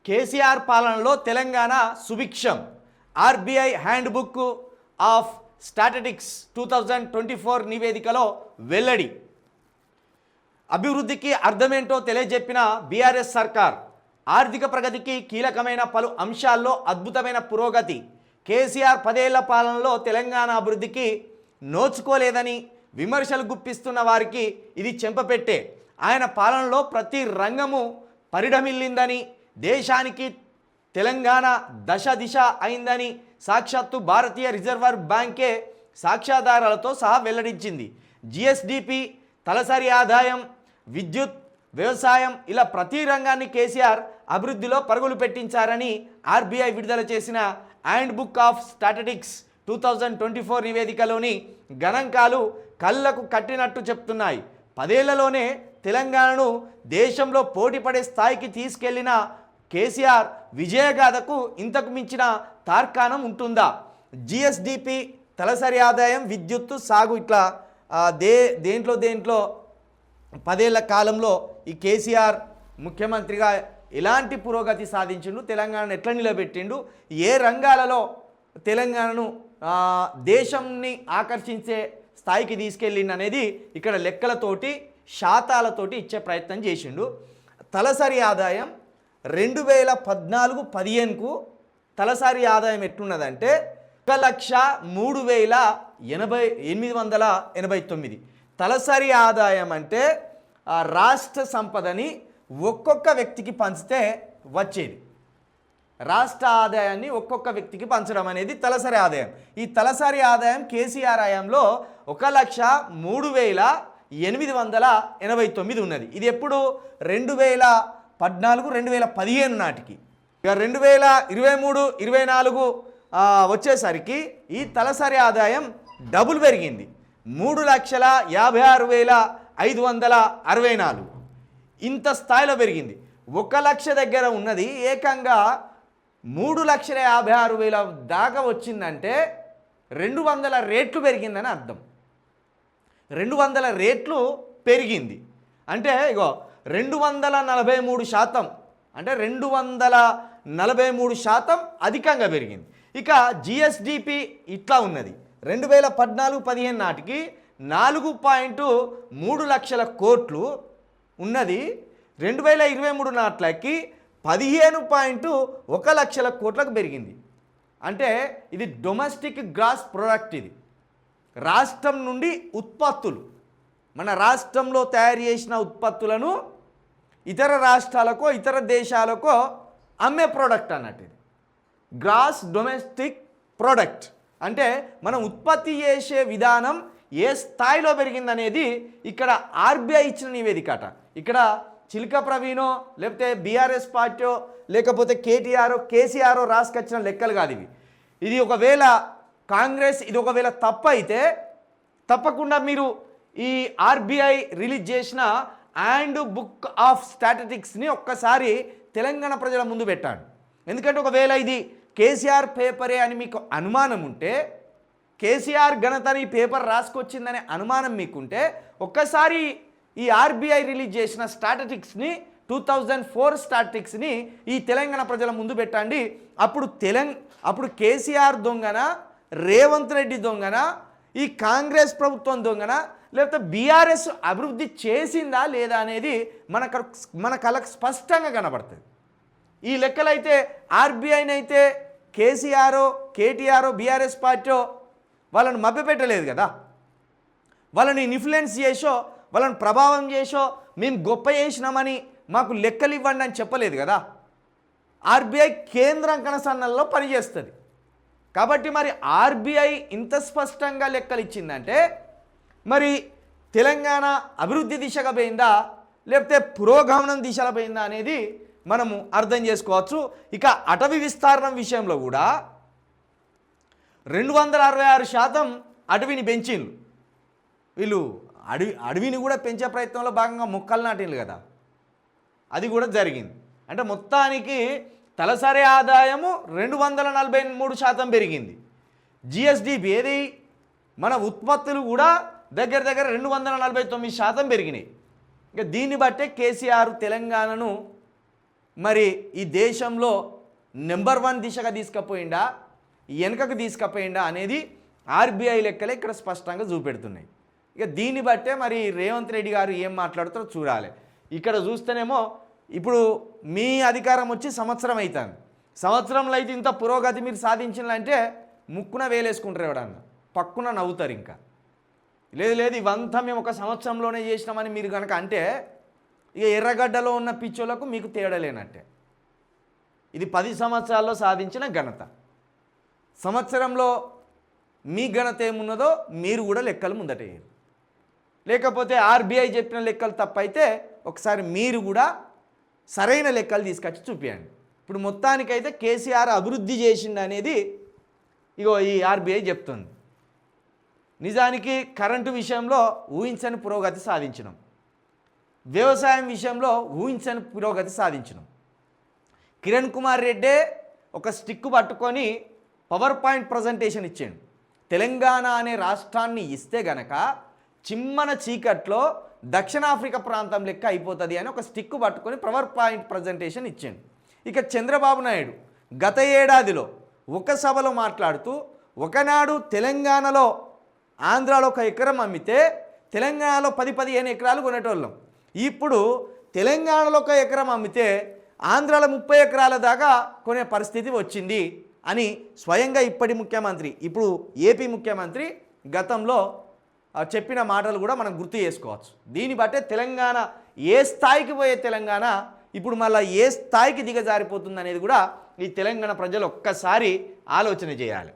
కేసీఆర్ పాలనలో తెలంగాణ సుభిక్షం. RBI handbook of statistics 2024 నివేదికలో వెల్లడి. అభివృద్ధికి అర్థమేంటో తెలియజెప్పిన బీఆర్ఎస్ సర్కార్. ఆర్థిక ప్రగతికి కీలకమైన పలు అంశాల్లో అద్భుతమైన పురోగతి. కేసీఆర్ 10 ఏళ్ల పాలనలో తెలంగాణ అభివృద్ధికి నోచుకోలేదని విమర్శలు గుప్పిస్తున్న వారికి ఇది చెంపపెట్టే. ఆయన పాలనలో ప్రతి రంగము పరిఢమిల్లిందని, దేశానికి తెలంగాణ దశ దిశ అయిందని సాక్షాత్తు భారతీయ రిజర్వ్ బ్యాంకే సాక్ష్యాధారాలతో సహా వెల్లడించింది. జిఎస్డిపి, తలసరి ఆదాయం, విద్యుత్, వ్యవసాయం ఇలా ప్రతి రంగాన్ని కేసీఆర్ అభివృద్ధిలో పరుగులు పెట్టించారని ఆర్బీఐ విడుదల చేసిన హ్యాండ్బుక్ ఆఫ్ స్టాటిస్టిక్స్ 2024 నివేదికలోని గణాంకాలు కళ్ళకు కట్టినట్టు చెప్తున్నాయి. 10 ఏళ్లలోనే తెలంగాణను దేశంలో పోటీపడే స్థాయికి తీసుకెళ్లిన కేసీఆర్ విజయగాథకు ఇంతకు మించిన తార్కాణం ఉంటుందా? జిఎస్డిపి, తలసరి ఆదాయం, విద్యుత్తు, సాగు ఇట్లా దేంట్లో 10 ఏళ్ల కాలంలో ఈ కేసీఆర్ ముఖ్యమంత్రిగా ఎలాంటి పురోగతి సాధించిండు, తెలంగాణను ఎట్లా నిలబెట్టిండు, ఏ రంగాలలో తెలంగాణను దేశంని ఆకర్షించే స్థాయికి తీసుకెళ్ళిండు అనేది ఇక్కడ లెక్కలతోటి శాతాలతోటి ఇచ్చే ప్రయత్నం చేసిండు. తలసరి ఆదాయం 2014-15కు తలసరి ఆదాయం ఎట్లున్నదంటే 1,03,889. తలసరి ఆదాయం అంటే రాష్ట్ర సంపదని ఒక్కొక్క వ్యక్తికి పంచితే వచ్చేది. రాష్ట్ర ఆదాయాన్ని ఒక్కొక్క వ్యక్తికి పంచడం అనేది తలసరి ఆదాయం. ఈ తలసరి ఆదాయం కేసీఆర్ హయాంలో 1,03,889 ఉన్నది. ఇది ఎప్పుడు 2014-2015 నాటికి. ఇక 2023-24 వచ్చేసరికి ఈ తలసరి ఆదాయం డబుల్ పెరిగింది. 3,56,564 ఇంత స్థాయిలో పెరిగింది. 1 లక్ష దగ్గర ఉన్నది ఏకంగా 3,56,000 దాకా వచ్చిందంటే 200 రెట్లు పెరిగిందని అర్థం. 200 రెట్లు పెరిగింది అంటే ఇగో 243% అంటే 243% అధికంగా పెరిగింది. ఇక జిఎస్డిపి ఇట్లా ఉన్నది. 2014-15 నాటికి 4.3 లక్షల కోట్లు ఉన్నది. 2023 నాటికి 15.1 లక్షల కోట్లకు పెరిగింది. అంటే ఇది డొమెస్టిక్ గ్రాస్ ప్రొడక్ట్. ఇది రాష్ట్రం నుండి ఉత్పత్తులు, మన రాష్ట్రంలో తయారు చేసిన ఉత్పత్తులను ఇతర రాష్ట్రాలకో ఇతర దేశాలకో అమ్మే ప్రోడక్ట్ అన్నట్టు. ఇది గ్రాస్ డొమెస్టిక్ ప్రోడక్ట్ అంటే మనం ఉత్పత్తి చేసే విధానం ఏ స్థాయిలో పెరిగిందనేది ఇక్కడ ఆర్బీఐ ఇచ్చిన నివేదికట. ఇక్కడ చిలక ప్రవీణో లేకపోతే బీఆర్ఎస్ పార్టీ లేకపోతే కేసీఆర్ రాసుకొచ్చిన లెక్కలు కాదు ఇవి. ఇది ఒకవేళ కాంగ్రెస్ ఇది ఒకవేళ తప్పు అయితే తప్పకుండా మీరు ఈ ఆర్బీఐ రిలీజ్ చేసిన హ్యాండ్బుక్ ఆఫ్ స్టాటిస్టిక్స్ని ఒక్కసారి తెలంగాణ ప్రజల ముందు పెట్టండి. ఎందుకంటే ఒకవేళ ఇది కేసీఆర్ పేపరే అని మీకు అనుమానం ఉంటే, కేసీఆర్ ఘనతని పేపర్ రాసుకొచ్చిందనే అనుమానం మీకుంటే ఒక్కసారి ఈ ఆర్బీఐ రిలీజ్ చేసిన స్టాటిస్టిక్స్ని 2004 స్టాటిస్టిక్స్ని ఈ తెలంగాణ ప్రజల ముందు పెట్టండి. అప్పుడు కేసీఆర్ దొంగన, రేవంత్ రెడ్డి దొంగన, ఈ కాంగ్రెస్ ప్రభుత్వం దొంగన, లేకపోతే బీఆర్ఎస్ అభివృద్ధి చేసిందా లేదా అనేది మన కళ్ళకు స్పష్టంగా కనబడుతుంది. ఈ లెక్కలైతే ఆర్బీఐనైతే కేటీఆర్ బీఆర్ఎస్ పార్టీ వాళ్ళని మభ్యపెట్టలేదు కదా. వాళ్ళని ఇన్ఫ్లుయెన్స్ చేసో వాళ్ళని ప్రభావం చేసో మేము గొప్ప చేసినామని మాకు లెక్కలు ఇవ్వండి అని చెప్పలేదు కదా. ఆర్బీఐ కేంద్రం కనసన్నల్లో పనిచేస్తుంది కాబట్టి మరి ఆర్బీఐ ఇంత స్పష్టంగా లెక్కలు ఇచ్చిందంటే మరి తెలంగాణ అభివృద్ధి దిశగా పోయిందా లేకపోతే పురోగమనం దిశలో పోయిందా అనేది మనము అర్థం చేసుకోవచ్చు. ఇక అటవీ విస్తరణం విషయంలో కూడా 266% అటవీని పెంచిండ్రు. వీళ్ళు అడవిని కూడా పెంచే ప్రయత్నంలో భాగంగా మొక్కలు నాటిండ్రు కదా, అది కూడా జరిగింది. అంటే మొత్తానికి తలసరి ఆదాయము 243% పెరిగింది. జిఎస్డిపి ఏది మన ఉత్పత్తులు కూడా దగ్గర 249% పెరిగినాయి. ఇంకా దీన్ని బట్టే కేసీఆర్ తెలంగాణను మరి ఈ దేశంలో నెంబర్ 1 దిశగా తీసుకుపోయిందా వెనుకకు తీసుకుపోయిందా అనేది ఆర్బీఐ లెక్కలే ఇక్కడ స్పష్టంగా చూపెడుతున్నాయి. ఇక దీన్ని బట్టే మరి రేవంత్ రెడ్డి గారు ఏం మాట్లాడుతారో చూడాలి. ఇక్కడ చూస్తేనేమో ఇప్పుడు మీ అధికారం వచ్చి సంవత్సరం అవుతుంది. సంవత్సరంలో అయితే ఇంత పురోగతి మీరు సాధించాలంటే ముక్కున వేలేసుకుంటారు, ఎవడన్నా పక్కున నవ్వుతారు. ఇంకా లేదు ఇవంతా మేము ఒక సంవత్సరంలోనే చేసినామని మీరు కనుక అంటే ఇక ఎర్రగడ్డలో ఉన్న పిచ్చోళ్లకు మీకు తేడా లేనట్టే. ఇది 10 సంవత్సరాల్లో సాధించిన ఘనత. సంవత్సరంలో మీ ఘనత ఏమున్నదో మీరు కూడా లెక్కలు ముందటేయారు. లేకపోతే ఆర్బీఐ చెప్పిన లెక్కలు తప్పైతే ఒకసారి మీరు కూడా సరైన లెక్కలు తీసుకొచ్చి చూపించండి. ఇప్పుడు మొత్తానికైతే కేసీఆర్ అభివృద్ధి చేసిండు అనేది ఇగో ఈ ఆర్బీఐ చెప్తుంది. నిజానికి కరెంటు విషయంలో ఊహించని పురోగతి సాధించినాం, వ్యవసాయం విషయంలో ఊహించని పురోగతి సాధించినాం. కిరణ్ కుమార్ రెడ్డే ఒక స్టిక్ పట్టుకొని పవర్ పాయింట్ ప్రజెంటేషన్ ఇచ్చాడు. తెలంగాణ అనే రాష్ట్రాన్ని ఇస్తే గనక చిమ్మన చీకట్లో దక్షిణాఫ్రికా ప్రాంతం లెక్క అయిపోతుంది అని ఒక స్టిక్ పట్టుకొని పవర్ పాయింట్ ప్రజెంటేషన్ ఇచ్చాడు. ఇక చంద్రబాబు నాయుడు గత ఏడాదిలో ఒక సభలో మాట్లాడుతూ ఒకనాడు తెలంగాణలో ఆంధ్రాలో 1 ఎకరం అమ్మితే తెలంగాణలో 10-15 ఎకరాలు కొనేటోళ్ళం, ఇప్పుడు తెలంగాణలో 1 ఎకరం అమ్మితే ఆంధ్రాలో 30 ఎకరాల దాకా కొనే పరిస్థితి వచ్చింది అని స్వయంగా ఇప్పటి ముఖ్యమంత్రి, ఇప్పుడు ఏపీ ముఖ్యమంత్రి గతంలో చెప్పిన మాటలు కూడా మనం గుర్తు చేసుకోవచ్చు. దీన్ని బట్టే తెలంగాణ ఏ స్థాయికి పోయే తెలంగాణ ఇప్పుడు మళ్ళీ ఏ స్థాయికి దిగజారిపోతుంది అనేది కూడా ఈ తెలంగాణ ప్రజలు ఒక్కసారి ఆలోచన చేయాలి.